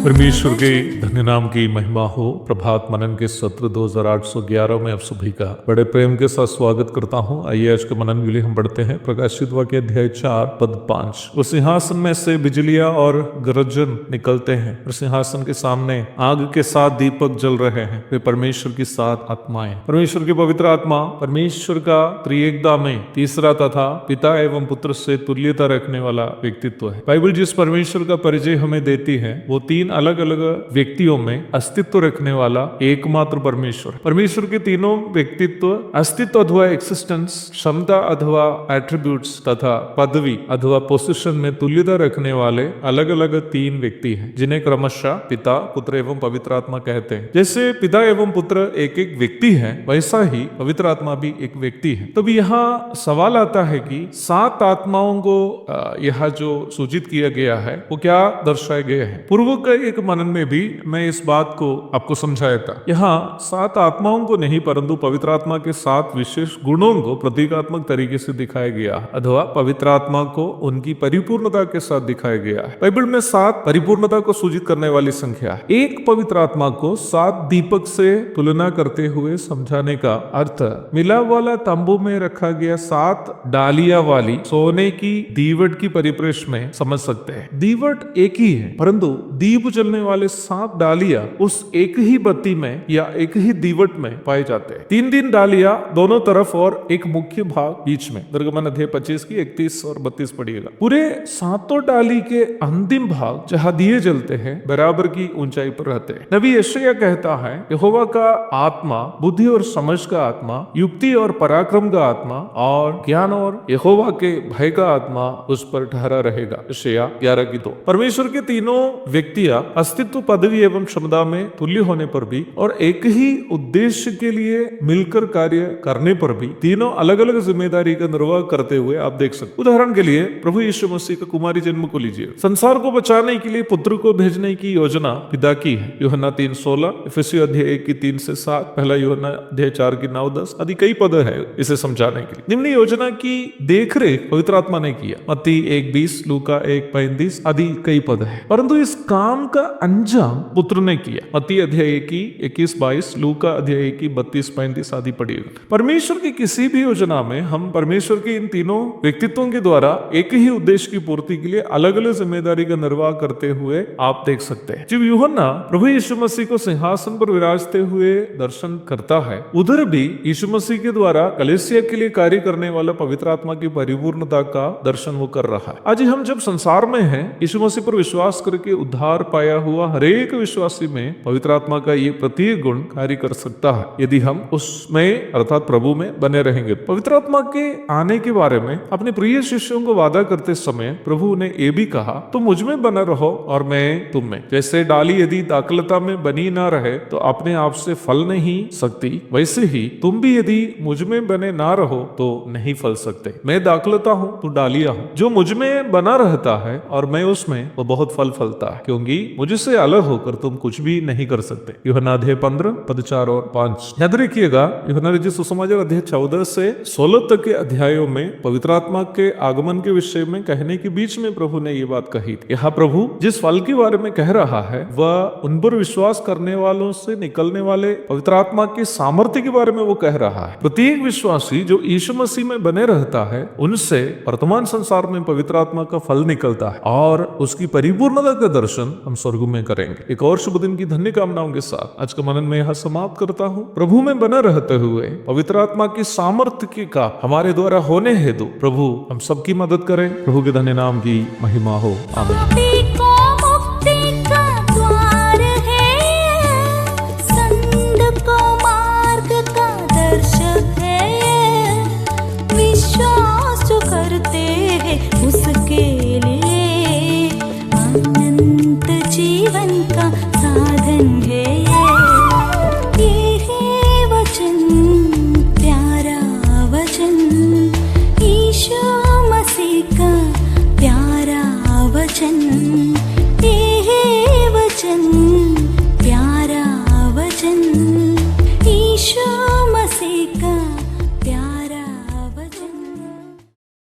परमेश्वर के धन्य नाम की महिमा हो। प्रभात मनन के सत्र 2811 में आप सभी का बड़े प्रेम के साथ स्वागत करता हूं। आइए आज के मनन के लिए हम बढ़ते हैं। प्रकाशित वाक्य अध्याय 4 पद 5। उस सिंहासन में से बिजलियां और गरजन निकलते हैं और सिंहासन के सामने आग के 7 दीपक जल रहे हैं। वे परमेश्वर की 7 आत्माएं। परमेश्वर की पवित्र आत्मा परमेश्वर का त्रिएकता में तीसरा तथा पिता एवं पुत्र से तुल्यता रखने वाला व्यक्तित्व है। बाइबल जिस परमेश्वर का परिचय हमें देती है वो 3 अलग अलग व्यक्तियों में अस्तित्व रखने वाला एकमात्र परमेश्वर। परमेश्वर के तीनों व्यक्तित्व अस्तित्व अथवा एक्सिस्टेंस, क्षमता अथवा एट्रीब्यूट्स तथा पदवी अथवा पोजीशन में तुल्यता रखने वाले अलग अलग 3 व्यक्ति हैं, जिन्हें क्रमशः पिता, पुत्र एवं पवित्र आत्मा कहते हैं। जैसे पिता एवं पुत्र एक एक व्यक्ति है, वैसा ही पवित्र आत्मा भी एक व्यक्ति है। तो भी यहाँ सवाल आता है कि 7 आत्माओं को यह जो सूचित किया गया है वो क्या दर्शाए गए हैं। पूर्व के एक मनन में भी मैं इस बात को आपको समझाया था। यहाँ 7 आत्माओं को नहीं परंतु पवित्र आत्मा के 7 विशेष गुणों को प्रतीकात्मक तरीके से दिखाया गया अथवा पवित्र आत्मा को उनकी परिपूर्णता के साथ दिखाया गया है। बाइबल में 7 परिपूर्णता को सूचित करने वाली संख्या है। एक पवित्र आत्मा को 7 दीपक से तुलना करते हुए समझाने का अर्थ मिलाप वाला तंबू में रखा गया 7 डालियां वाली सोने की दीवट की परिप्रेक्ष्य में समझ सकते हैं। दीवट एक ही है परंतु दीप जलने वाले 7 डालियां उस एक ही बत्ती में या एक ही दीवट में पाए जाते हैं। 3 डालियां दोनों तरफ और एक मुख्य भाग बीच में। निर्गमन अध्याय 25 की 31 और 32 पढ़िएगा। पूरे 7 डाली के अंतिम भाग जहां दिए जलते हैं बराबर की ऊंचाई पर रहते हैं। नबी यशायाह कहता है यहोवा का आत्मा बुद्धि और समझ का आत्मा, युक्ति और पराक्रम का आत्मा और ज्ञान और यहोवा के भय का आत्मा उस पर ठहरा रहेगा। यशायाह 11 की 2। परमेश्वर के तीनों व्यक्तियां अस्तित्व, पदवी एवं क्षमता में तुल्य होने पर भी और एक ही उद्देश्य के लिए मिलकर कार्य करने पर भी तीनों अलग अलग जिम्मेदारी का निर्वाह करते हुए आप देख सकते। उदाहरण के लिए प्रभु यीशु मसीह का कुमारी जन्म को लीजिए। संसार को बचाने के लिए पुत्र को भेजने की योजना पिता की है। यूहन्ना 3:16, इफिसियों अध्याय 1 की 3 से 7, पहला यूहन्ना अध्याय 4 की 9-10 आदि कई पद है इसे समझाने के लिए। निम्न योजना की देखरेख पवित्र आत्मा ने किया। मत्ती 1:20, लूका 1:35 आदि कई पद है। परंतु इस काम का अंजाम पुत्र ने किया। मत्ती अध्याय 1 की 21-22, लूका अध्याय 1 की 32-35 आदि पढ़िएगा। परमेश्वर की किसी भी योजना में हम परमेश्वर के इन तीनों व्यक्तित्वों के द्वारा एक ही उद्देश्य की पूर्ति के लिए अलग अलग जिम्मेदारी का निर्वाह करते हुए आप देख सकते हैं। जब यूहन्ना प्रभु यीशु मसीह को सिंहासन पर विराजते हुए दर्शन करता है, उधर भी यीशु मसीह के द्वारा कलीसिया के लिए कार्य करने वाला पवित्र आत्मा की परिपूर्णता का दर्शन वो कर रहा है। आज हम जब संसार में हैं, यीशु मसीह पर विश्वास करके उद्धार पाया हुआ हरेक विश्वासी में पवित्र आत्मा का ये प्रत्येक गुण कार्य कर सकता है यदि हम उसमें अर्थात प्रभु में बने रहेंगे। पवित्र आत्मा के आने के बारे में अपने प्रिय शिष्यों को वादा करते समय प्रभु ने ये भी कहा, तुम मुझ में बना रहो और मैं तुम में। जैसे डाली यदि दाखलता में बनी ना रहे तो अपने आप से फल नहीं सकती, वैसे ही तुम भी यदि मुझ में बने ना रहो तो नहीं फल सकते। मैं दाखलता हूँ, तू डालिया हूँ। जो मुझ में बना रहता है और मैं उसमें, वो बहुत फल फलता है, क्योंकि मुझसे अलग होकर तुम कुछ भी नहीं कर सकते। यूहन्ना अध्याय 15 पद 4 और 5। याद रखिएगा, यूहन्ना रचित सुसमाचार अध्याय 14 से 16 तक के अध्यायों में पवित्र आत्मा के आगमन के विषय में कहने के बीच में प्रभु ने ये बात कही। यहाँ प्रभु जिस फल के बारे में कह रहा है वह उन पर विश्वास करने वालों से निकलने वाले पवित्र आत्मा के सामर्थ्य के बारे में वो कह रहा है। प्रत्येक विश्वासी जो यीशु मसीह में बने रहता है उनसे वर्तमान संसार में पवित्र आत्मा का फल निकलता है और उसकी परिपूर्णता का दर्शन हम स्वर्ग में करेंगे। एक और शुभ दिन की धन्य कामनाओं के साथ आज का मनन में यहाँ समाप्त करता हूँ। प्रभु में बना रहते हुए पवित्र आत्मा की सामर्थ्य का हमारे द्वारा होने हेतु प्रभु हम सबकी मदद करें। प्रभु के धन्य नाम की महिमा हो। आमीन।